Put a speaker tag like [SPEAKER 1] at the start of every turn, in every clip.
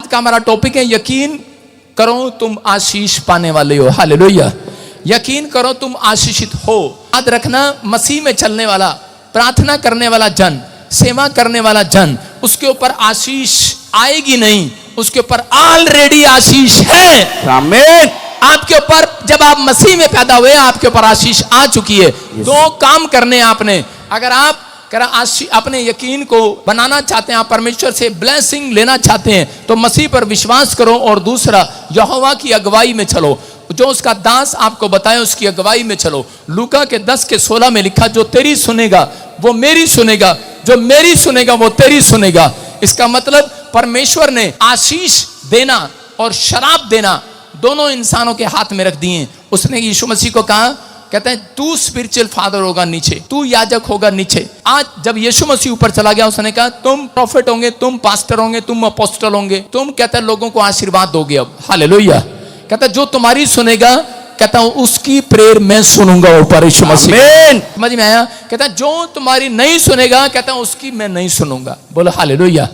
[SPEAKER 1] का हमारा टॉपिक है यकीन करो तुम आशीष पाने वाले हो। हालेलुया। यकीन करो तुम आशीषित हो। याद रखना, मसीह में चलने वाला, प्रार्थना करने वाला जन, सेवा करने वाला जन, उसके ऊपर आशीष आएगी नहीं, उसके ऊपर ऑलरेडी आशीष है।
[SPEAKER 2] आमीन।
[SPEAKER 1] आपके ऊपर जब आप मसीह में पैदा हुए आपके ऊपर आशीष आ चुकी है। दो काम करने आपने, अगर आप अपने यकीन को बनाना चाहते हैं, आप परमेश्वर से ब्लेसिंग लेना चाहते हैं, तो मसीह पर विश्वास करो और दूसरा यहोवा की अगुवाई में चलो। जो उसका दास आपको बताए उसकी अगुवाई में चलो। लूका के 10:16 में लिखा, जो तेरी सुनेगा वो मेरी सुनेगा, जो मेरी सुनेगा वो तेरी सुनेगा। इसका मतलब परमेश्वर ने आशीष देना और शराब देना दोनों इंसानों के हाथ में रख दिए। उसने यीशु मसीह को कहा, कहते हैं तू स्पिरिचुअल फादर होगा नीचे, तू याजक होगा नीचे। आज जब यीशु मसीह ऊपर चला गया, उसने कहा तुम प्रॉफिट होंगे, तुम पास्टर होंगे, तुम अपोस्टल होंगे, तुम कहते हैं लोगों को आशीर्वाद दोगे। अब हालेलुया। कहता जो तुम्हारी सुनेगा, कहता हूं उसकी प्रेयर मैं सुनूंगा ऊपर यीशु मसीह। आमीन। समझ में आया? कहता जो तुम्हारी नहीं सुनेगा, कहता हूं उसकी मैं नहीं सुनूंगा। बोलो हालेलुया।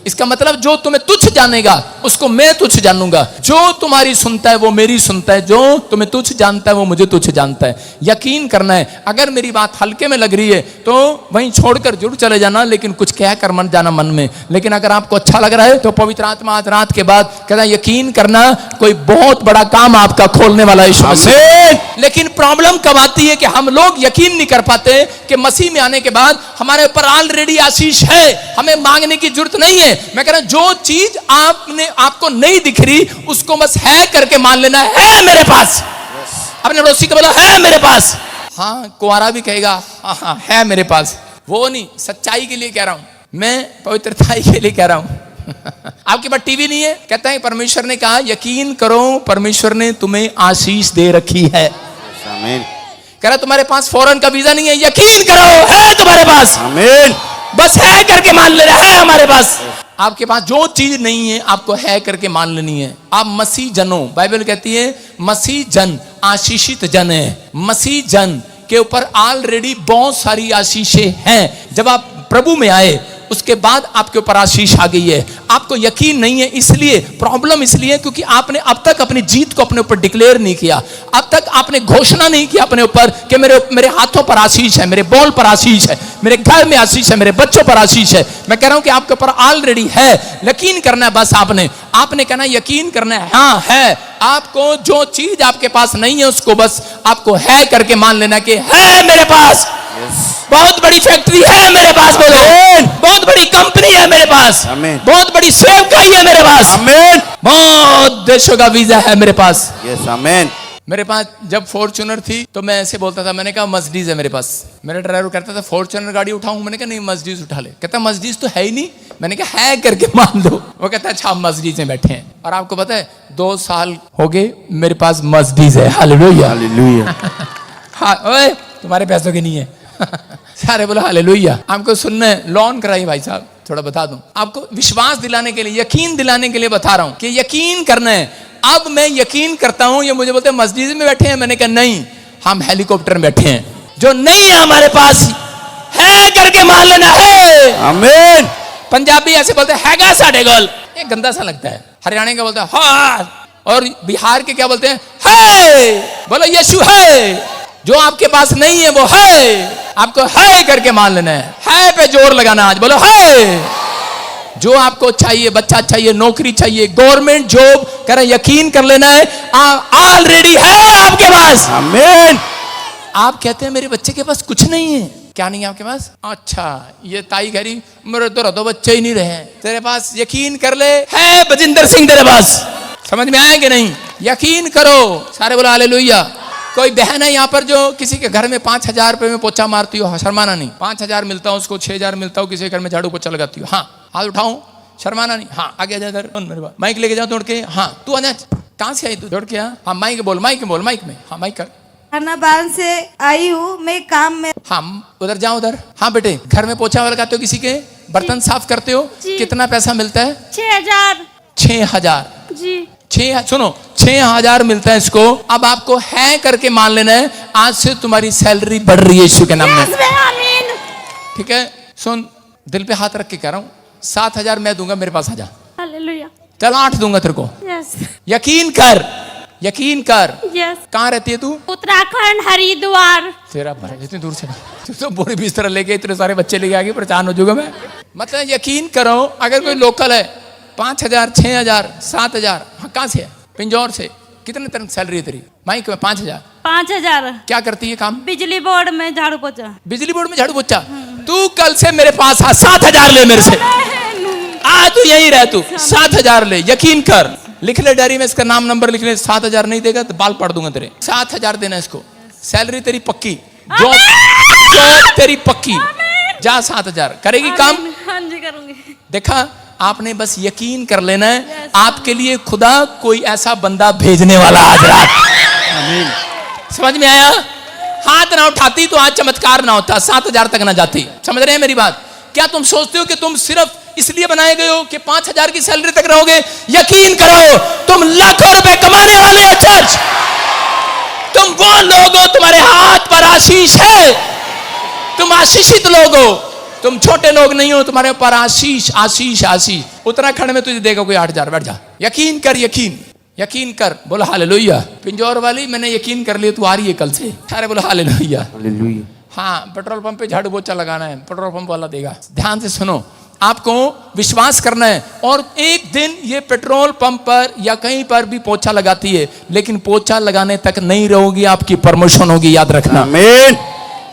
[SPEAKER 1] इसका मतलब जो तुम्हें तुच्छ जानेगा उसको मैं तुच्छ जानूंगा। जो तुम्हारी सुनता है वो मेरी सुनता है, जो तुम्हें तुच्छ जानता है वो मुझे तुच्छ जानता है। यकीन करना है। अगर मेरी बात हल्के में लग रही है तो वहीं छोड़कर जरूर चले जाना, लेकिन कुछ कह कर मन जाना मन में। लेकिन अगर आपको अच्छा लग रहा है तो पवित्र आत्मा आज रात के बाद कहता यकीन करना, कोई बहुत बड़ा काम आपका खोलने वाला है। लेकिन प्रॉब्लम कब आती है कि हम लोग यकीन नहीं कर पाते कि मसीह में आने के बाद हमारे ऊपर ऑलरेडी आशीष है, हमें मांगने की जरूरत नहीं है। मैं कह रहा हूं जो चीज आपको नहीं दिख रही उसको बस है करके मान लेना है मेरे पास। अपने पड़ोसी को बोला है मेरे पास। हाँ, कुंवारा भी कहेगा हाँ हाँ है मेरे पास। वो नहीं, सच्चाई के लिए कह रहा हूं मैं, पवित्रता के लिए कह रहा हूं। आपके पास टीवी नहीं है, कहता है परमेश्वर ने कहा यकीन करो परमेश्वर ने तुम्हें आशीष दे रखी है।
[SPEAKER 2] आमीन।
[SPEAKER 1] कह रहा तुम्हारे पास फॉरेन का वीजा नहीं है, यकीन करो है तुम्हारे पास।
[SPEAKER 2] आमीन।
[SPEAKER 1] बस है करके मान लेना है हमारे पास। आपके पास जो चीज नहीं है आपको है करके मान लेनी है। आप मसीह जनो, बाइबल कहती है मसीह जन आशीषित जन है। मसीह जन के ऊपर ऑलरेडी बहुत सारी आशीषें हैं। जब आप प्रभु में आए उसके बाद आपके ऊपर आशीष आ गई है। आपको यकीन नहीं है, इसलिए प्रॉब्लम इसलिए क्योंकि आपने अब तक अपनी जीत को अपने ऊपर डिक्लेयर नहीं किया। अब तक आपने घोषणा नहीं किया अपने ऊपर कि मेरे हाथों पर आशीष है, मेरे बॉल पर आशीष है, मेरे घर में आशीष है, मेरे बच्चों पर आशीष है। मैं कह रहा हूं कि आपके ऊपर ऑलरेडी है। यकीन करना है बस। आपने कहना यकीन करना है, हाँ है। आपको जो चीज आपके पास नहीं है उसको बस आपको है करके मान लेना कि है मेरे पास। बहुत बड़ी फैक्ट्री है मेरे पास, बोलो। बहुत बड़ी कंपनी है मेरे पास। बहुत बड़ी सेवकाई है मेरे पास। बहुत देशों का वीजा है मेरे पास।
[SPEAKER 2] आमीन।
[SPEAKER 1] मेरे पास जब फॉर्च्यूनर थी तो मैं ऐसे बोलता था, मैंने कहा मर्सिडीज है मेरे पास। मेरा ड्राइवर कहता था फॉर्च्यूनर गाड़ी उठाऊं, मैंने कहा नहीं मर्सिडीज उठा ले। कहता मर्सिडीज तो है ही नहीं। मैंने कहा है करके मान लो। वो कहता अच्छा हम मर्सिडीज में बैठे हैं। और आपको पता है 2 साल हो गए मेरे पास मर्सिडीज है। हालेलुया।
[SPEAKER 2] हालेलुया।
[SPEAKER 1] हाँ, ओए तुम्हारे पैसों की नहीं है। सारे बोलो हालेलुया। आपको सुनना है, लोन कराइए भाई साहब। थोड़ा बता दूं आपको, विश्वास दिलाने के लिए, यकीन दिलाने के लिए बता रहा हूं कि यकीन करना है। अब मैं यकीन करता हूं। ये मुझे बोलते हैं मस्जिद में बैठे हैं, मैंने कहा नहीं हम हेलीकॉप्टर में बैठे हैं। जो नहीं है हमारे पास है करके मान लेना है। आमीन। पंजाबी ऐसे बोलते हैं हैगा साडे गोल, ये गंदा सा लगता है। हरियाणा का बोलते हैं हाँ, और बिहार के क्या बोलते हैं है। बोलो यीशु है। जो आपके पास नहीं है वो है, आपको है करके मान लेना है पे जोर लगाना आज। बोलो है। जो आपको चाहिए, बच्चा चाहिए, नौकरी चाहिए, गवर्नमेंट जॉब, कर यकीन कर लेना है ऑलरेडी है आपके पास। आमीन। आप कहते हैं मेरे बच्चे के पास कुछ नहीं है। क्या नहीं है आपके पास? अच्छा, ये ताई कह रही मेरे तो बच्चे ही नहीं रहे। तेरे पास यकीन कर ले है बजिंदर सिंह तेरे पास। समझ में आया कि नहीं? यकीन करो। सारे बोलो हालेलुया। कोई बहन है यहाँ पर जो किसी के घर में 5,000 रुपए में पोछा मारती हो, शर्माना नहीं। 5,000 मिलता हो उसको, 6,000 मिलता हो, किसी घर में झाड़ू पोछा लगाती हो। हाँ हाथ उठाऊं, शर्माना नहीं। हाँ आगे जा इधर, माइक लेके जाओ तोड़ के। हाँ तू आजा, कहाँ से आई तू? दौड़ के। हाँ माइक बोल, माइक में। हाँ माइक कर।
[SPEAKER 3] खानाबाद से आई हूँ मैं काम में।
[SPEAKER 1] हाँ उधर जाओ उधर। हाँ बेटे, घर में पोछा लगाते हो, किसी के बर्तन साफ करते हो, कितना पैसा मिलता है?
[SPEAKER 3] 6,000।
[SPEAKER 1] 6,000
[SPEAKER 3] जी।
[SPEAKER 1] 6,000 मिलता है इसको। अब आपको है करके मान लेना है आज से तुम्हारी सैलरी बढ़ रही है यीशु के नाम में। ठीक है, सुन दिल पे हाथ रख के कह रहा हूँ 7,000 मैं दूंगा, मेरे पास आ जा।
[SPEAKER 3] हालेलुया।
[SPEAKER 1] चल 8 दूंगा तेरे को।
[SPEAKER 3] यस
[SPEAKER 1] यकीन कर, यकीन कर।
[SPEAKER 3] यस।
[SPEAKER 1] कहाँ रहती है तू?
[SPEAKER 3] उत्तराखंड हरिद्वार।
[SPEAKER 1] तेरा भरा इतनी दूर से तू तो बोरी बिस्तर लेके इतने सारे बच्चे लेके आ गए, परेशान हो जाऊंगा मैं। मतलब यकीन करो, अगर कोई लोकल है 5,000 6,000 7,000, हाँ कहाँ से है? पिंजौर से। कितने तरह सैलरी है तेरी? माइक में 5,000।
[SPEAKER 3] 5,000।
[SPEAKER 1] क्या करती है काम?
[SPEAKER 3] बिजली बोर्ड में झाड़ू पोछा।
[SPEAKER 1] बिजली बोर्ड में झाड़ू पोछा। तू कल से मेरे पास आ, 7,000 ले मेरे से। आ तू यही रह, तू 7,000 ले, यकीन कर। लिख ले डायरी में, इसका नाम नंबर लिख ले। 7,000 नहीं देगा तो बाल पड़ दूंगा तेरे। 7,000 देना इसको, सैलरी तेरी पक्की, जॉब तेरी पक्की। जा 7,000 करेगी काम।
[SPEAKER 3] हाँ जी करूंगी।
[SPEAKER 1] देखा, आपने बस यकीन कर लेना है, आपके लिए खुदा कोई ऐसा बंदा भेजने वाला आज रात। समझ में आया? हाथ ना उठाती तो आज चमत्कार ना होता, 7,000 तक ना जाती। समझ रहे हैं मेरी बात? क्या तुम सोचते हो कि तुम सिर्फ इसलिए बनाए गए हो कि 5,000 की सैलरी तक रहोगे? यकीन करो, तुम लाखों रुपए कमाने वाले हो चर्च। तुम वो लोग हो, तुम्हारे हाथ पर आशीष है, तुम आशीषित लोग हो, तुम छोटे लोग नहीं हो, तुम्हारे ऊपर आशीष आशीष आशीष। उत्तराखंड में तुझे देगा कोई 8,000, बैठ जा। यकीन कर, यकीन कर। बोलो हालेलुया। पिंजौर वाली मैंने यकीन कर लिया, तू आ रही है कल से। सारे बोलो हालेलुया। हाँ, पेट्रोल पंप पे झाड़ू पोछा लगाना है, पेट्रोल पंप वाला देगा। ध्यान से सुनो, आपको विश्वास करना है। और एक दिन ये पेट्रोल पंप पर या कहीं पर भी पोछा लगाती है, लेकिन पोछा लगाने तक नहीं रहोगी, आपकी प्रमोशन होगी, याद रखना। आमीन।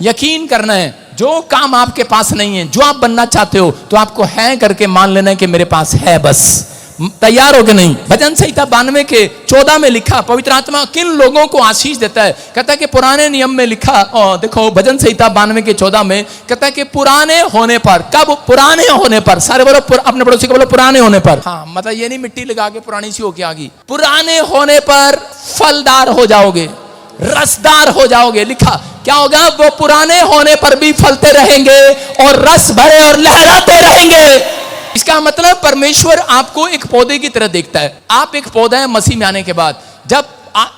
[SPEAKER 1] यकीन करना है, जो काम आपके पास नहीं है, जो आप बनना चाहते हो, तो आपको है करके मान लेना है कि मेरे पास है, बस तैयार हो के नहीं। भजन संहिता 92 के 14 में लिखा, पवित्र आत्मा किन लोगों को आशीष देता है? कहता है कि पुराने नियम में लिखा, और देखो भजन संहिता 92 के 14 में कहता है कि पुराने होने पर। कब? पुराने होने पर। सारे बोलो, अपने पड़ोसी को बोलो पुराने होने पर। हाँ, मतलब ये नहीं मिट्टी लगा के पुरानी सी होके आ गई। पुराने होने पर फलदार हो जाओगे, रसदार हो जाओगे। लिखा क्या होगा? वो पुराने होने पर भी फलते रहेंगे और रस भरे और लहराते रहेंगे। इसका मतलब परमेश्वर आपको एक पौधे की तरह देखता है। आप एक पौधा है, मसीह में आने के बाद जब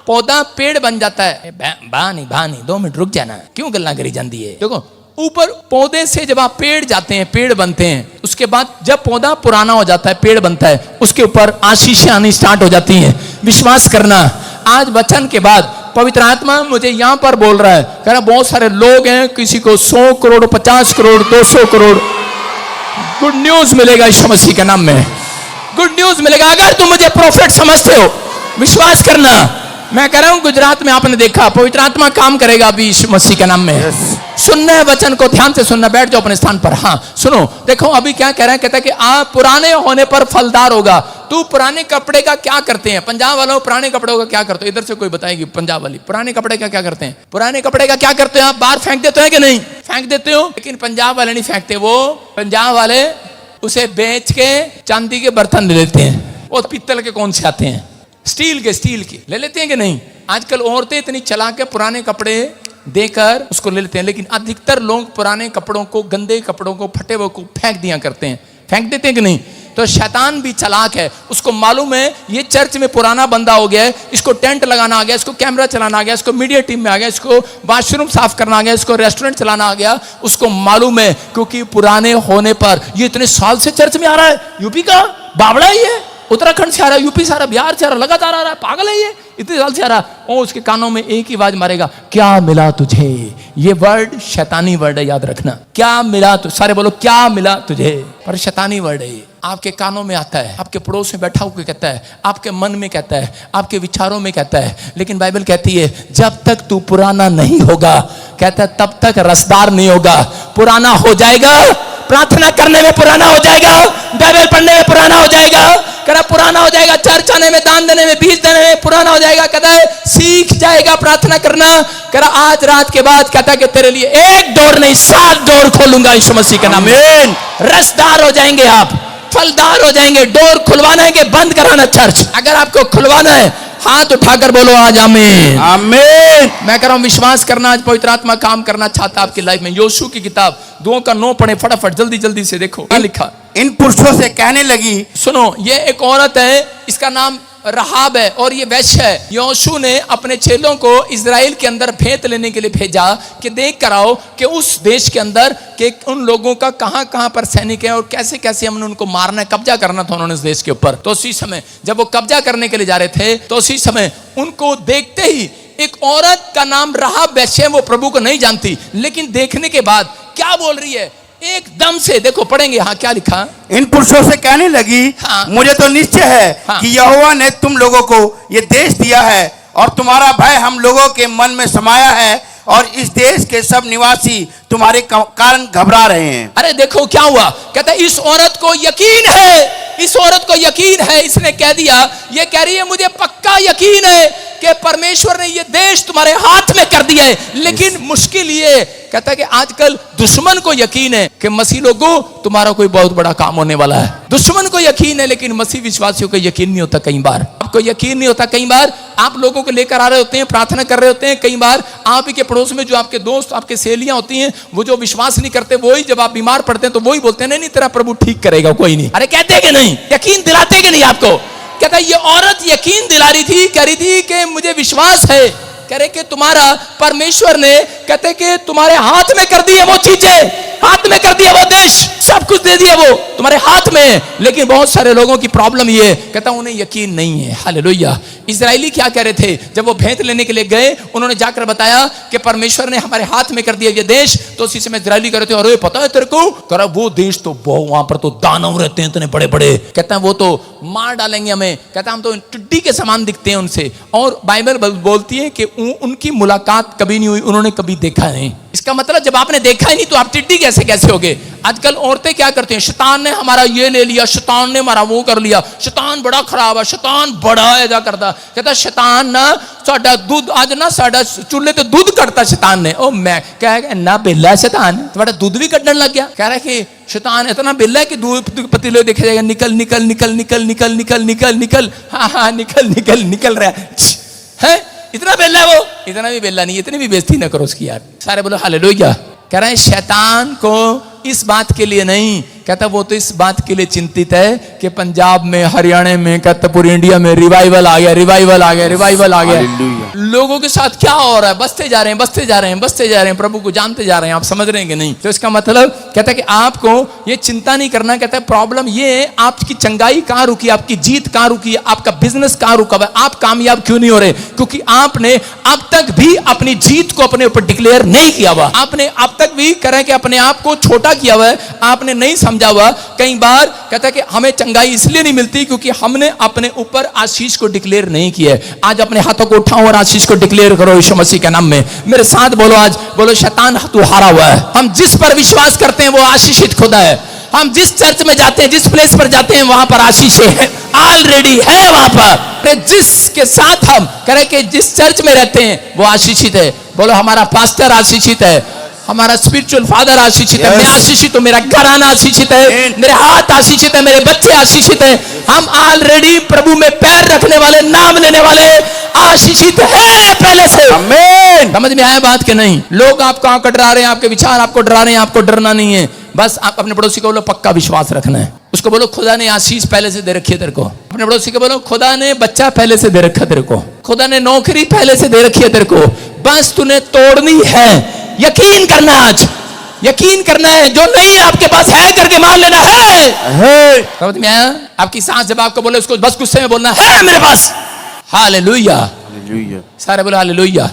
[SPEAKER 1] पौधा पेड़ बन जाता है, बानी 2 मिनट रुक जाना, क्यों गल्ला करी जाती है? देखो, ऊपर पौधे से जब आप पेड़ जाते हैं, पेड़ बनते हैं, उसके बाद जब पौधा पुराना हो जाता है, पेड़ बनता है, उसके ऊपर आशीषें आनी स्टार्ट हो जाती हैं। विश्वास करना, आज वचन के बाद पवित्र आत्मा मुझे यहां पर बोल रहा है, कह रहा बहुत सारे लोग हैं, किसी को 100 करोड़ 50 करोड़ 200 करोड़। गुड न्यूज मिलेगा यीशु मसीह के नाम में, गुड न्यूज मिलेगा। अगर तुम मुझे प्रॉफिट समझते हो, विश्वास करना, मैं कह रहा हूं गुजरात में आपने देखा, पवित्र आत्मा काम करेगा अभी यीशु मसीह के नाम में। सुनना है वचन को, ध्यान से सुनना, बैठ जाओ अपने स्थान पर। हाँ सुनो, देखो अभी क्या कह रहा है, कहता है कि आप पुराने होने पर फलदार होगा। तू पुराने कपड़े का क्या करते हैं? पंजाब वालों, पुराने कपड़ों का क्या करते हो? इधर से कोई बताएगी पंजाब वाली, पुराने कपड़े का क्या करते हैं? पुराने कपड़े का क्या करते हो? आप बाहर फेंक देते हो कि नहीं? फेंक देते हो, लेकिन पंजाब वाले नहीं फेंकते। वो पंजाब वाले उसे बेच के चांदी के बर्तन ले लेते हैं। वो पीतल के कौन से आते हैं, स्टील के ले लेते हैं कि नहीं? आजकल औरतें इतनी चला के पुराने कपड़े देकर उसको ले लेते हैं, लेकिन अधिकतर लोग पुराने कपड़ों को, गंदे कपड़ों को, फटे हुए को फेंक दिया करते हैं। फेंक देते हैं कि नहीं? तो शैतान भी चालाक है, उसको मालूम है ये चर्च में पुराना बंदा हो गया है, इसको टेंट लगाना आ गया, इसको कैमरा चलाना आ गया, इसको मीडिया टीम में आ गया, इसको वॉशरूम साफ करना आ गया, इसको रेस्टोरेंट चलाना आ गया। उसको मालूम है, क्योंकि पुराने होने पर ये इतने साल से चर्च में आ रहा है, यूपी का बावड़ा ही है, उत्तराखंड से आ रहा है, यूपी से आ रहा है, बिहार से आ रहा है, लगातार आ रहा है, पागल है ये, इतने साल से आ रहा है। और उसके कानों में एक ही आवाज मारेगा, क्या मिला तुझे? ये वर्ड शैतानी वर्ड है, याद रखना। क्या मिला? तो सारे बोलो क्या मिला तुझे? पर शैतानी वर्ड है ये, आपके कानों में आता है, आपके पड़ोस में बैठा होकर कहता है, आपके मन में कहता है, आपके विचारों में कहता है। लेकिन बाइबल कहती है जब तक तू पुराना नहीं होगा, कहता है तब तक रसदार नहीं होगा। पुराना हो जाएगा, प्रार्थना करने में पुराना हो जाएगा, बाइबल पढ़ने में पुराना हो जाएगा, कहता पुराना हो जाएगा, चर्च आने में, दान देने में, बीज देने में पुराना हो जाएगा। कहता है सीख जाएगा प्रार्थना करना। कहता आज रात के बाद कहता है कि तेरे लिए 1 डोर नहीं 7 डोर खोलूंगा यीशु मसीह के नाम में। रसदार हो जाएंगे आप, फलदार हो जाएंगे। डोर खुलवाना है कि बंद कराना? चर्च अगर आपको खुलवाना है, हाथ उठाकर बोलो आज आमीन आमीन। मैं कह रहा हूं विश्वास करना, आज पवित्र आत्मा काम करना चाहता है आपकी लाइफ में। योशू की किताब 2:9 पढ़े फटाफट, जल्दी जल्दी से। देखो क्या लिखा।
[SPEAKER 2] इन पुरुषों से कहने लगी,
[SPEAKER 1] सुनो, ये एक औरत है, इसका नाम रहाब है और ये वैश्य है। यहोशू ने अपने चेलों को इजराइल के अंदर भेंत लेने के लिए भेजा कि देख कर आओ कि उस देश के अंदर कि उन लोगों का कहां कहां पर सैनिक है और कैसे कैसे हमने उनको मारना है, कब्जा करना था उन्होंने इस देश के ऊपर। तो उसी समय जब वो कब्जा करने के लिए जा रहे थे तो उसी समय उनको देखते ही एक औरत का नाम रहाब वैश्य, वो प्रभु को नहीं जानती, लेकिन देखने के बाद क्या बोल रही है एकदम से, देखो पढ़ेंगे हाँ क्या लिखा।
[SPEAKER 2] इन पुरुषों से कहने लगी,
[SPEAKER 1] हाँ।
[SPEAKER 2] मुझे तो निश्चय है
[SPEAKER 1] हाँ।
[SPEAKER 2] कि यहोवा ने तुम लोगों को ये देश दिया है और तुम्हारा भय हम लोगों के मन में समाया है और इस देश के सब निवासी तुम्हारे कारण घबरा रहे हैं।
[SPEAKER 1] अरे देखो क्या हुआ, कहता है इस औरत को यकीन है, इस औरत को यकीन है, इसने कह दिया, ये कह रही है मुझे पक्का यकीन है कि परमेश्वर ने ये देश तुम्हारे हाथ में कर दिया है। लेकिन मुश्किल ये कहता है कि आजकल दुश्मन को यकीन है कि मसीह लोगों तुम्हारा कोई बहुत बड़ा काम होने वाला है। दुश्मन को यकीन है लेकिन मसीह विश्वासियों को यकीन नहीं होता। कई बार आपको यकीन नहीं होता, कई बार आप लोगों को लेकर आ रहे होते हैं, प्रार्थना कर रहे होते हैं, कई बार आप ही के पड़ोस में जो आपके दोस्त आपके सहेलियां होती हैं वो जो विश्वास नहीं करते, वही जब आप बीमार पड़ते हैं तो वही बोलते हैं नहीं नहीं तेरा प्रभु ठीक करेगा, कोई नहीं। अरे कहते कि नहीं, यकीन दिलाते कि नहीं आपको। कहता है ये औरत यकीन दिला रही थी, कह रही थी कि मुझे विश्वास है, कह रहे कि तुम्हारा परमेश्वर ने कहते कि तुम्हारे हाथ में कर दी है वो चीजें, हाथ में कर दिया वो देश, सब कुछ दे दिया वो तुम्हारे हाथ में है। लेकिन बहुत सारे लोगों की प्रॉब्लम ये, कहता उन्हें यकीन नहीं है। हालेलुया। इजरायली क्या कह रहे थे जब वो भेंत लेने के लिए गए, उन्होंने जाकर बताया कि परमेश्वर ने हमारे हाथ में कर दिया ये देश। तो उसी समय इजरायली कह रहे थे अरे पता है तेरे को, कह रहा वो देश तो बहुत, वहां पर तो दानव रहते हैं इतने बड़े बड़े, कहता है वो तो मार डालेंगे हमें, कहता हम तो टिड्डी के समान दिखते हैं उनसे। और बाइबल बोलती है कि उनकी मुलाकात कभी नहीं हुई, उन्होंने कभी देखा नहीं। इसका मतलब जब आपने देखा ही नहीं तो आप टिड्डी कैसे होगे। आजकल औरतें क्या करती हैं, शैतान ने हमारा ये ले लिया, शैतान ने हमारा वो कर लिया, शैतान बड़ा खराब है, शैतान बड़ा ऐसा करता। कहता शैतान ना साडा दूध आज ना साडा चूल्हे तो दूध कटता शैतान ने। ओ मैं कह ना बेला शैतान तुम्हारा दूध भी कटने लग गया। कह रहा है कि शैतान इतना बेला है कि दूध पतीले देखा जाएगा निकल निकल निकल निकल निकल निकल निकल निकल, हाँ निकल निकल निकल रहा है। इतना बेला है वो, इतना भी बेला नहीं, इतनी भी बेइज्जती ना करो उसकी यार। सारे बोलो हालेलुया। कह रहे हैं शैतान को इस बात के लिए नहीं, कहता वो तो इस बात के लिए चिंतित है कि पंजाब में, हरियाणा में, कहता पूरी इंडिया में रिवाइवल आ गया, रिवाइवल आ गया, रिवाइवल आ गया। लोगों के साथ क्या हो रहा है, बसते जा रहे हैं, बसते जा रहे हैं, बसते जा रहे हैं, प्रभु को जानते जा रहे हैं। आप समझ रहे हैं कि नहीं? तो इसका मतलब कहता है कि आपको ये चिंता नहीं करना। कहता है प्रॉब्लम ये है आपकी चंगाई कहाँ रुकी, आपकी जीत कहाँ रुकी, आपका बिजनेस कहाँ रुका है, आप कामयाब क्यों नहीं हो रहे? क्योंकि आपने अब तक भी अपनी जीत को अपने ऊपर डिक्लेयर नहीं किया हुआ। आपने अब तक भी करें कि अपने आप को छोटा किया हुआ है, आपने नहीं समझा हुआ। कई बार कहता है कि हमें चंगाई इसलिए नहीं मिलती क्योंकि हमने अपने ऊपर आशीष को डिक्लेयर नहीं किया है। आज अपने हाथों को उठाओ और आशीष को डिक्लेयर करो यीशु मसीह के नाम में। मेरे साथ बोलो, आज बोलो शैतान तू हारा हुआ है। हम जिस पर विश्वास करते हैं वो आशीषित खुदा है। हम जिस चर्च में जाते हैं, जिस प्लेस पर जाते हैं, वहां पर आशीष है, ऑलरेडी है वहां पर। जिसके साथ हम करें कि जिस चर्च में रहते हैं वो आशीषित है। बोलो हमारा पास्टर आशीषित है, हमारा स्पिरिचुअल फादर आशीषित है, मैं आशीषित हूं, मेरा घराना आशीषित है, मेरे हाथ आशीषित है, मेरे बच्चे आशीषित है। हम ऑलरेडी प्रभु में पैर रखने वाले, नाम लेने वाले आशीषित है पहले से। आमीन। समझ में आया बात के नहीं? लोग आपको आंख डरा रहे हैं, आपके विचार आपको डरा रहे हैं, आपको डरना नहीं है। बस आप अपने पड़ोसी को बोलो पक्का विश्वास रखना है। उसको बोलो खुदा ने आशीष पहले से दे रखी है तेरे को। अपने पड़ोसी को बोलो खुदा ने बच्चा पहले से दे रखा तेरे को, खुदा ने नौकरी पहले से दे रखी है तेरे को, बस तूने तोड़नी है। यकीन करना, आज यकीन करना है, जो नहीं आपके पास है करके मान लेना है। समझ में आया? आपकी सांस जब आपको बोले उसको बस गुस्से में बोलना है मेरे पास। हालेलुया, सारे बोलो हालेलुया।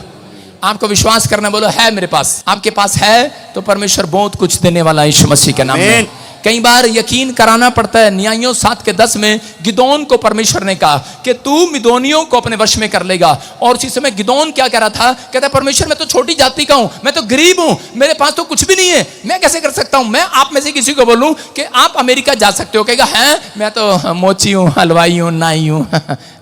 [SPEAKER 1] आपको विश्वास करना, बोलो है मेरे पास। आपके पास है तो परमेश्वर बहुत कुछ देने वाला है यीशु मसीह के नाम में। कई बार यकीन कराना पड़ता है। न्यायों 7:10 में गिदोन को परमेश्वर ने कहा कि तू मिदोनियों को अपने वश में कर लेगा। और उसी समय गिदोन क्या कह रहा था, कहता परमेश्वर मैं तो छोटी जाति का हूं, मैं तो गरीब हूं, मेरे पास तो कुछ भी नहीं है, मैं कैसे कर सकता हूं? मैं आप में से किसी को बोलूं कि आप अमेरिका जा सकते हो, कहेगा है मैं तो मोची हूं, हलवाई हूं, नाई हूं,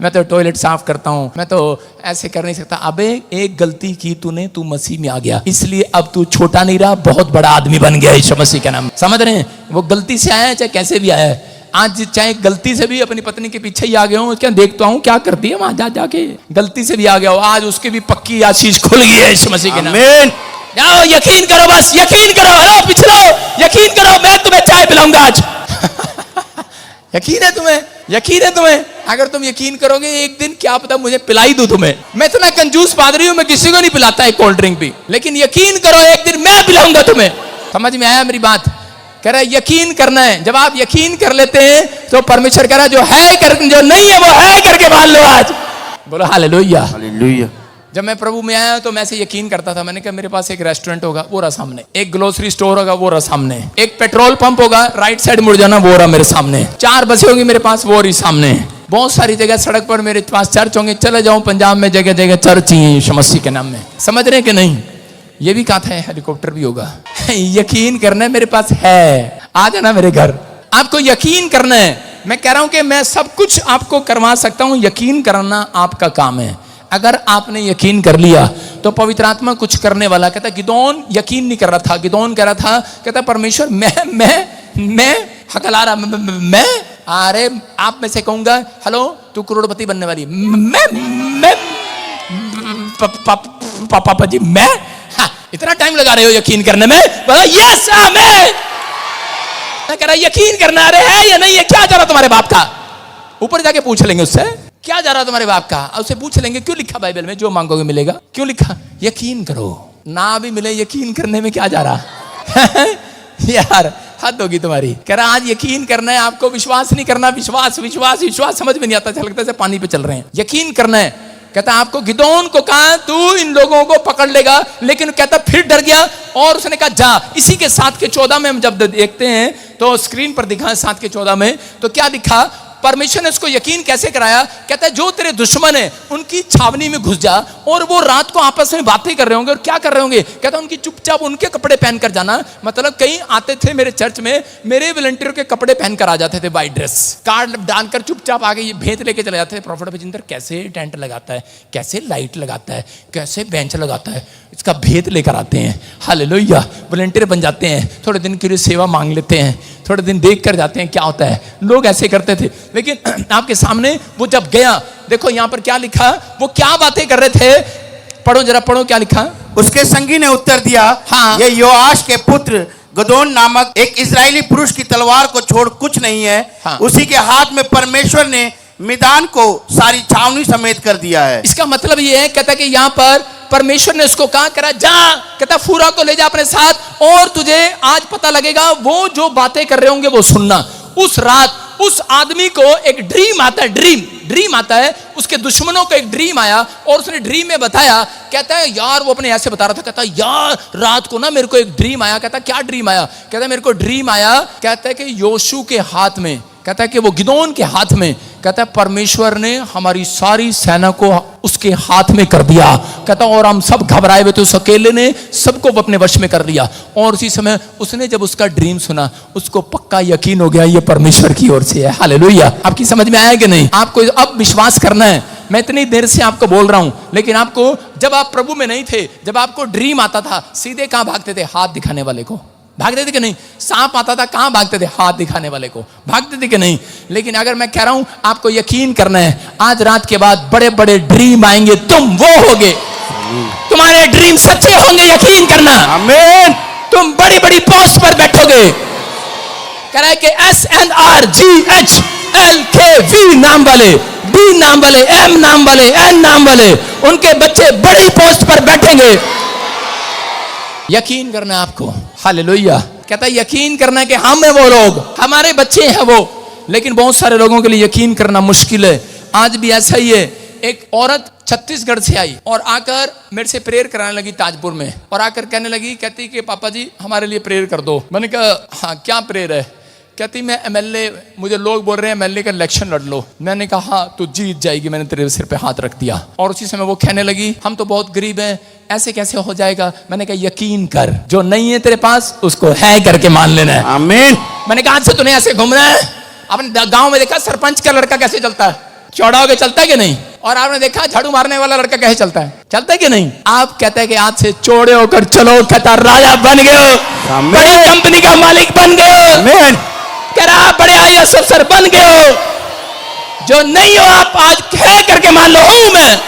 [SPEAKER 1] मैं तो टॉयलेट साफ करता हूं, मैं तो ऐसे कर नहीं सकता। अबे एक गलती की तूने, तू मसीह में आ गया, इसलिए अब तू छोटा नहीं रहा, बहुत बड़ा आदमी बन गया यीशु मसीह का नाम। समझ रहे हैं? वो गलती से आया है चाहे कैसे भी आया है। आज चाहे गलती से भी अपनी पत्नी के पीछे ही आ गया हूं, क्या देखता हूं क्या करती है वहां जाके, गलती से भी आ गया हो, आज उसकी भी पक्की आशीष खुल गई है यीशु मसीह के नाम। आमीन। जाओ यकीन करो, बस यकीन करो। हेलो पिछलो, यकीन करो, मैं तुम्हें चाय पिलाऊंगा आज। यकीन है तुम्हें? यकीन है तुम्हें? अगर तुम यकीन करोगे एक दिन क्या पता मुझे पिलाई दूं तुम्हें। मैं इतना कंजूस पादरी हूं, मैं किसी को नहीं पिलाता एक कोल्ड ड्रिंक भी, लेकिन यकीन करो एक दिन मैं पिलाऊंगा तुम्हें। समझ में आया मेरी बात? कह रहा है यकीन करना है। जब आप यकीन कर लेते हैं तो परमेश्वर कह रहा है जो है कर, जो नहीं है वो है करके मान लो आज। बोलो हालेलुया।
[SPEAKER 2] हालेलुया।
[SPEAKER 1] जब मैं प्रभु में आया तो मैं ऐसे यकीन करता था। मैंने कहा मेरे पास एक रेस्टोरेंट होगा, वो रहा सामने, एक ग्रोसरी स्टोर होगा, वो रहा सामने, एक पेट्रोल पंप होगा, राइट साइड मुड़ जाना, वो रहा मेरे सामने, 4 बसें होंगी मेरे पास, वो रही सामने, बहुत सारी जगह सड़क पर मेरे पास चर्च होंगे। चले जाऊं पंजाब में जगह जगह चर्च ही यीशु मसीह के नाम में। समझ रहे कि नहीं? ये भी कहा था हेलीकॉप्टर भी होगा। यकीन करना है मेरे पास है, आ जाना मेरे घर। आपको यकीन करना है। मैं कह रहा हूं कि मैं सब कुछ आपको करवा सकता हूं, यकीन करना आपका काम है। अगर आपने यकीन कर लिया तो पवित्र आत्मा कुछ करने वाला। कहता गिदोन यकीन नहीं कर रहा था। गिदोन कह रहा था, कहता परमेश्वर मैं हकला रहा, मैं अरे आप में से कहूंगा हेलो तू करोड़पति बनने वाली, मैं पापा जी मैं, हाँ, इतना टाइम लगा रहे हो यकीन करने में? बोला यस आमीन। मैं कह रहा यकीन करना, अरे है या नहीं है? क्या जा रहा तुम्हारे बाप का? ऊपर जाके पूछ लेंगे उससे, क्या जा रहा तुम्हारे बाप का? उससे पूछ लेंगे क्यों लिखा बाइबल में जो मांगोगे मिलेगा? क्यों लिखा? यकीन करो। ना भी मिले यकीन करने में क्या जा रहा? यार हद होगी तुम्हारी। कह रहा आज यकीन करना है, आपको विश्वास नहीं करना। विश्वास विश्वास विश्वास समझ में नहीं आता, लगता है पानी पे चल रहे हैं। यकीन करना है। कहता आपको गिदोन को कहा तू इन लोगों को पकड़ लेगा, लेकिन कहता फिर डर गया और उसने कहा जा। इसी के 7 के 14 में हम जब देखते हैं तो स्क्रीन पर दिखा 7 के 14 में तो क्या दिखा? परमेश्वर ने उसको यकीन कैसे कराया? कहता है जो तेरे दुश्मन है उनकी छावनी में घुस जा और वो रात को आपस में बातें कर रहे होंगे। और क्या कर रहे होंगे? कहता है उनकी चुपचाप उनके कपड़े पहनकर जाना। मतलब कई आते थे मेरे चर्च में, मेरे वॉलंटियर के कपड़े पहनकर आ जाते थे, वाइट ड्रेस कार्ड डालकर चुपचाप आगे ये भेंत लेके चले जाते थे। प्रॉफिट भजिंदर कैसे टेंट लगाता है, कैसे लाइट लगाता है, कैसे बेंच लगाता है, इसका भेद लेकर आते हैं। हालेलुया। वॉलंटियर बन जाते हैं, थोड़े दिन के लिए सेवा मांग लेते हैं, थोड़े दिन देख कर जाते हैं क्या होता है। लोग ऐसे करते थे, लेकिन आपके सामने वो जब गया, देखो यहां पर क्या लिखा, वो क्या बातें कर रहे थे। पढ़ो जरा, पढ़ो क्या लिखा।
[SPEAKER 2] उसके संगी ने उत्तर दिया,
[SPEAKER 1] हाँ।
[SPEAKER 2] ये योआश के पुत्र गिदोन नामक एक इजरायली पुरुष की तलवार को छोड़ कुछ नहीं है।
[SPEAKER 1] हाँ।
[SPEAKER 2] उसी के हाथ में परमेश्वर ने मैदान को सारी छावनी समेत कर दिया है।
[SPEAKER 1] इसका मतलब ये है, कहता कि यहां पर परमेश्वर ने उसको कहा करा जा, कहता फूरा को ले जा अपने साथ और तुझे आज पता लगेगा वो जो बातें कर रहे होंगे वो सुनना। उस रात उस आदमी को एक ड्रीम आता है, ड्रीम आता है। उसके दुश्मनों को एक ड्रीम आया और उसने ड्रीम में बताया। कहता है यार वो अपने ऐसे बता रहा था, कहता है यार रात को ना मेरे को एक ड्रीम आया। कहता क्या ड्रीम आया? कहता है मेरे को ड्रीम आया, कहता है कि योशू के हाथ में, कहता है कि वो गिदोन के हाथ में, कहता है परमेश्वर ने हमारी सारी सेना को उसके हाथ में कर दिया। कहता और हम सब घबराए हुए थे, उस अकेले ने सबको अपने वश में कर लिया। और उसी समय उसने जब उसका ड्रीम सुना, उसको पक्का यकीन हो गया ये परमेश्वर की ओर से है। हालेलुया। आपकी समझ में आया कि नहीं? आपको अब विश्वास करना है। मैं इतनी देर से आपको बोल रहा हूं, लेकिन आपको जब आप प्रभु में नहीं थे, जब आपको ड्रीम आता था, सीधे कहां भागते थे? हाथ दिखाने वाले को भागते थे कि नहीं? सांप आता था, कहां भागते थे? हाथ दिखाने वाले को भागते थे कि नहीं? लेकिन अगर मैं कह रहा हूं आपको यकीन करना है, आज रात के बाद बड़े बड़े ड्रीम आएंगे, तुम वो होगे, तुम्हारे ड्रीम सच्चे होंगे। यकीन करना,
[SPEAKER 2] आमीन।
[SPEAKER 1] तुम बड़ी बड़ी पोस्ट पर बैठोगे। कह रहा है कि SNRGHLKV नाम वाले, B नाम वाले, M नाम वाले, N नाम वाले, उनके बच्चे बड़ी पोस्ट पर बैठेंगे। यकीन करना है आपको। हालेलुया। कहता है यकीन करना है कि हम है वो लोग, हमारे बच्चे हैं वो। लेकिन बहुत सारे लोगों के लिए यकीन करना मुश्किल है। आज भी ऐसा ही है। एक औरत छत्तीसगढ़ से आई और आकर मेरे से प्रेयर कराने लगी ताजपुर में, और आकर कहने लगी, कहती कि पापा जी हमारे लिए प्रेयर कर दो। मैंने कहा हाँ क्या प्रेयर है? कहती मैं MLA, मुझे लोग बोल रहे हैं MLA का इलेक्शन लड़ लो। मैंने कहा हाँ तू जीत जाएगी, मैंने तेरे सिर पे हाथ रख दिया। और उसी समय वो कहने लगी हम तो बहुत गरीब हैं, ऐसे कैसे हो जाएगा? मैंने कहा यकीन कर, जो नहीं है तेरे पास उसको है करके मान लेना है।
[SPEAKER 2] आमीन।
[SPEAKER 1] मैंने कहा आज से तूने ऐसे घूमना है। आपने गांव में देखा सरपंच का लड़का कैसे चलता है? चौड़ा होकर चलता है कि नहीं? और आपने देखा झाड़ू मारने वाला लड़का कैसे चलता है? चलता है कि नहीं? आप कहते हैं कि आज से चौड़े होकर चलो। कहता राजा बन गए, बड़ी कंपनी का मालिक बन गए, कह रहा बड़े IAS अफसर बन गए हो। जो नहीं हो आप आज है करके मान लो, हूं मैं।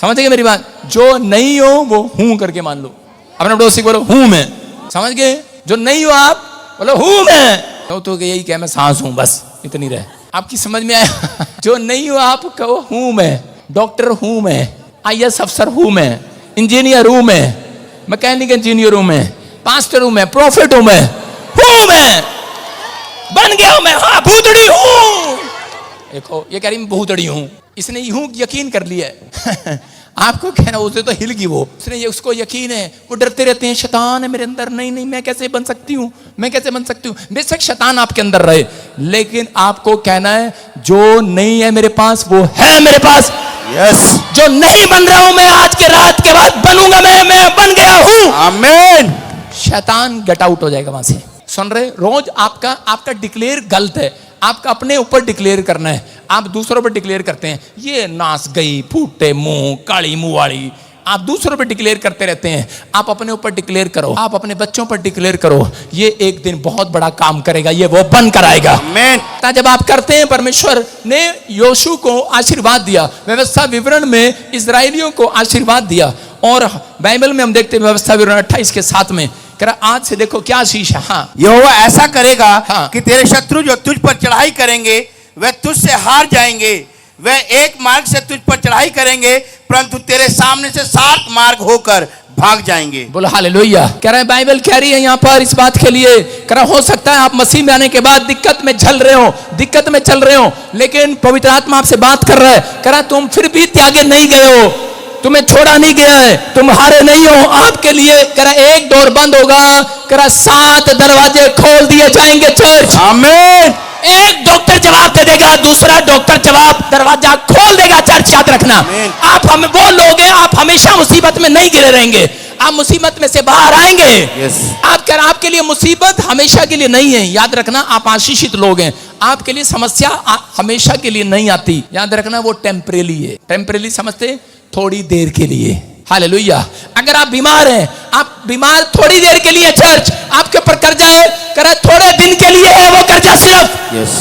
[SPEAKER 1] समझ गए मेरी बात? जो नहीं हो वो हूं करके मान लो। अपने पड़ोसी बोलो हूं मैं। समझ गए? जो नहीं हो आप बोलो हूं मैं। तो यही क्या, मैं सांस हूं बस। इतनी रहे। आपकी समझ में आया? जो नहीं हो आप कहो हूं मैं, डॉक्टर हूं मैं, IAS अफसर हूं मैं, इंजीनियर हूं मैं, मैकेनिक इंजीनियर हूं मैं, पास्टर हूं मैं, प्रॉफिट हूं मैं, बन गया हूं मैं, हाँ भूतड़ी हूं। देखो ये कह रही मैं भूतड़ी हूं, इसने यूं यकीन कर लिया है। आपको कहना उसे तो हिल गई वो, उसने ये उसको यकीन है। वो डरते रहते हैं शैतान है मेरे अंदर, नहीं नहीं मैं कैसे बन सकती हूँ, मैं कैसे बन सकती हूँ। बेशक शैतान आपके अंदर रहे, लेकिन आपको कहना है जो नहीं है मेरे पास वो है मेरे पास।
[SPEAKER 2] यस,
[SPEAKER 1] जो नहीं बन रहा हूं मैं आज के रात के बाद बनूंगा, मैं बन गया हूं।
[SPEAKER 2] आमीन।
[SPEAKER 1] शैतान गेट आउट हो जाएगा वहां से। सुन रहे? रोज आपका डिक्लेयर गलत है। आपका अपने ऊपर डिक्लेयर करना है, आप दूसरों पर डिक्लेयर करते हैं ये नाच गई, फूटे मुंह, काली मुंह वाली, आप दूसरों पर डिक्लेयर करते रहते हैं। आप अपने ऊपर डिक्लेयर करो, आप अपने बच्चों पर डिक्लेयर करो, ये एक दिन बहुत बड़ा काम करेगा, ये वो बन कर आएगा।
[SPEAKER 2] आमीन।
[SPEAKER 1] जब आप करते हैं, परमेश्वर ने योशू को आशीर्वाद दिया, व्यवस्था विवरण में इजरायलियों को आशीर्वाद दिया। और बाइबल में हम देखते हैं व्यवस्था विवरण 28 के 7 में, आज से देखो क्या आशीष है। हाँ,
[SPEAKER 2] यहोवा ऐसा करेगा
[SPEAKER 1] हाँ।
[SPEAKER 2] कि तेरे शत्रु जो तुझ पर चढ़ाई करेंगे वे तुझसे हार जाएंगे। वे एक मार्ग से तुझ पर चढ़ाई करेंगे, परंतु तेरे सामने से 7 मार्ग होकर भाग जाएंगे।
[SPEAKER 1] बोलो हालेलुया। कह रहे बाइबल कह रही है यहाँ पर इस बात के लिए, कह रहा हो सकता है आप मसीह में आने के बाद दिक्कत में झल रहे हो, दिक्कत में चल रहे हो, लेकिन पवित्र आत्मा आपसे बात कर रहा है, कह रहा तुम फिर भी त्यागे नहीं गए हो, तुम्हें छोड़ा नहीं गया है, तुम हारे नहीं हो। आपके लिए कह रहा एक डोर बंद होगा, कह रहा 7 दरवाजे खोल दिए जाएंगे। चर्च
[SPEAKER 2] आमीन।
[SPEAKER 1] एक डॉक्टर जवाब दे देगा, दूसरा डॉक्टर जवाब दरवाजा खोल देगा। चर्च याद रखना, आप हम वो लोग हैं, आप हमेशा मुसीबत में नहीं गिरे रहेंगे, आप मुसीबत में से बाहर आएंगे।
[SPEAKER 2] yes.
[SPEAKER 1] आपके लिए मुसीबत हमेशा के लिए नहीं है, याद रखना। आप आशीषित लोग हैं, आपके लिए समस्या हमेशा के लिए नहीं आती, याद रखना। वो टेम्परेरी है। टेम्परेरी समझते, थोड़ी देर के लिए। हालेलुया। अगर आप बीमार हैं, आप बीमार थोड़ी देर के लिए, चर्च आपके ऊपर कर्जा है, करे थोड़े दिन के लिए है वो कर्जा सिर्फ।
[SPEAKER 2] यस।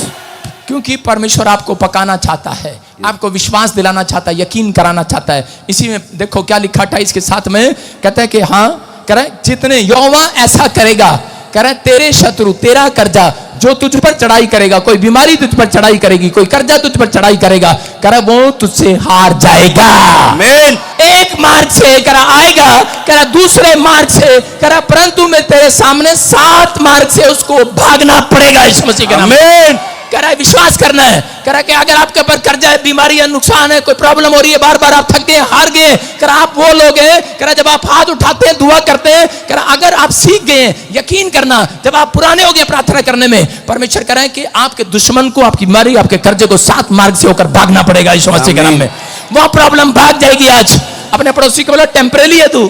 [SPEAKER 1] क्योंकि परमेश्वर आपको पकाना चाहता है, आपको विश्वास दिलाना चाहता है, यकीन कराना चाहता है। इसी में देखो क्या लिखा 28 के 7 में, कहता है कि हाँ, कह रहा है जितने यहोवा ऐसा करेगा, कह रहा है तेरे शत्रु, तेरा कर्जा जो तुझ पर चढ़ाई करेगा, कोई बीमारी तुझ पर चढ़ाई करेगी, कोई कर्जा तुझ पर चढ़ाई करेगा, कह रहा वो तुझसे हार जाएगा।
[SPEAKER 2] आमीन।
[SPEAKER 1] एक मार्ग से कह रहा आएगा, कह रहा दूसरे मार्ग से, कह रहा परंतु मैं तेरे सामने 7 मार्ग से उसको भागना पड़ेगा। इस मसीह के नाम में कह रहा है विश्वास करना है। कह रहा है कि अगर आपके ऊपर कर्जा है, बीमारी है, नुकसान है, कोई प्रॉब्लम हो रही है, बार बार आप थक गए, हार गए, कह रहा आप वो लोग हैं, कह रहा जब आप हाथ उठाते हैं, दुआ करते हैं, कह रहा अगर आप सीख गए यकीन करना, जब आप पुराने हो गए प्रार्थना करने में, परमेश्वर कह रहा है कि आपके दुश्मन को, आपकी बीमारी, आपके कर्जे को 7 मार्ग से होकर भागना पड़ेगा। इस मसीह के नाम में वो प्रॉब्लम भाग जाएगी। आज अपने पड़ोसी को बोला टेम्परेरी है तू।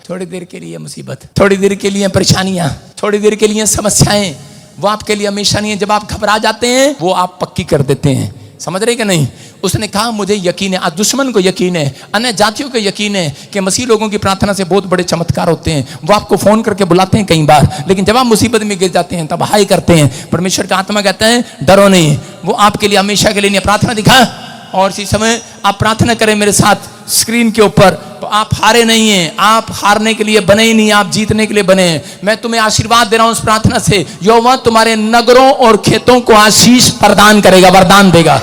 [SPEAKER 1] थोड़ी देर के लिए मुसीबत, थोड़ी देर के लिए परेशानियां, थोड़ी देर के लिए समस्याएं, वो आपके लिए हमेशा नहीं है। जब आप घबरा जाते हैं वो आप पक्की कर देते हैं। समझ रहे कि नहीं? उसने कहा मुझे यकीन है, आज दुश्मन को यकीन है, अन्य जातियों को यकीन है कि मसीह लोगों की प्रार्थना से बहुत बड़े चमत्कार होते हैं। वो आपको फोन करके बुलाते हैं कई बार, लेकिन जब आप मुसीबत में गिर जाते हैं तब हाय करते हैं। परमेश्वर का आत्मा कहता है डरो नहीं, वो आपके लिए हमेशा के लिए नहीं। प्रार्थना दिखा और इसी समय आप प्रार्थना करें मेरे साथ स्क्रीन के ऊपर, तो आप हारे नहीं हैं, आप हारने के लिए बने ही नहीं, आप जीतने के लिए बने हैं। मैं तुम्हें आशीर्वाद दे रहा हूं उस प्रार्थना से, यहोवा तुम्हारे नगरों और खेतों को आशीष प्रदान करेगा, वरदान देगा।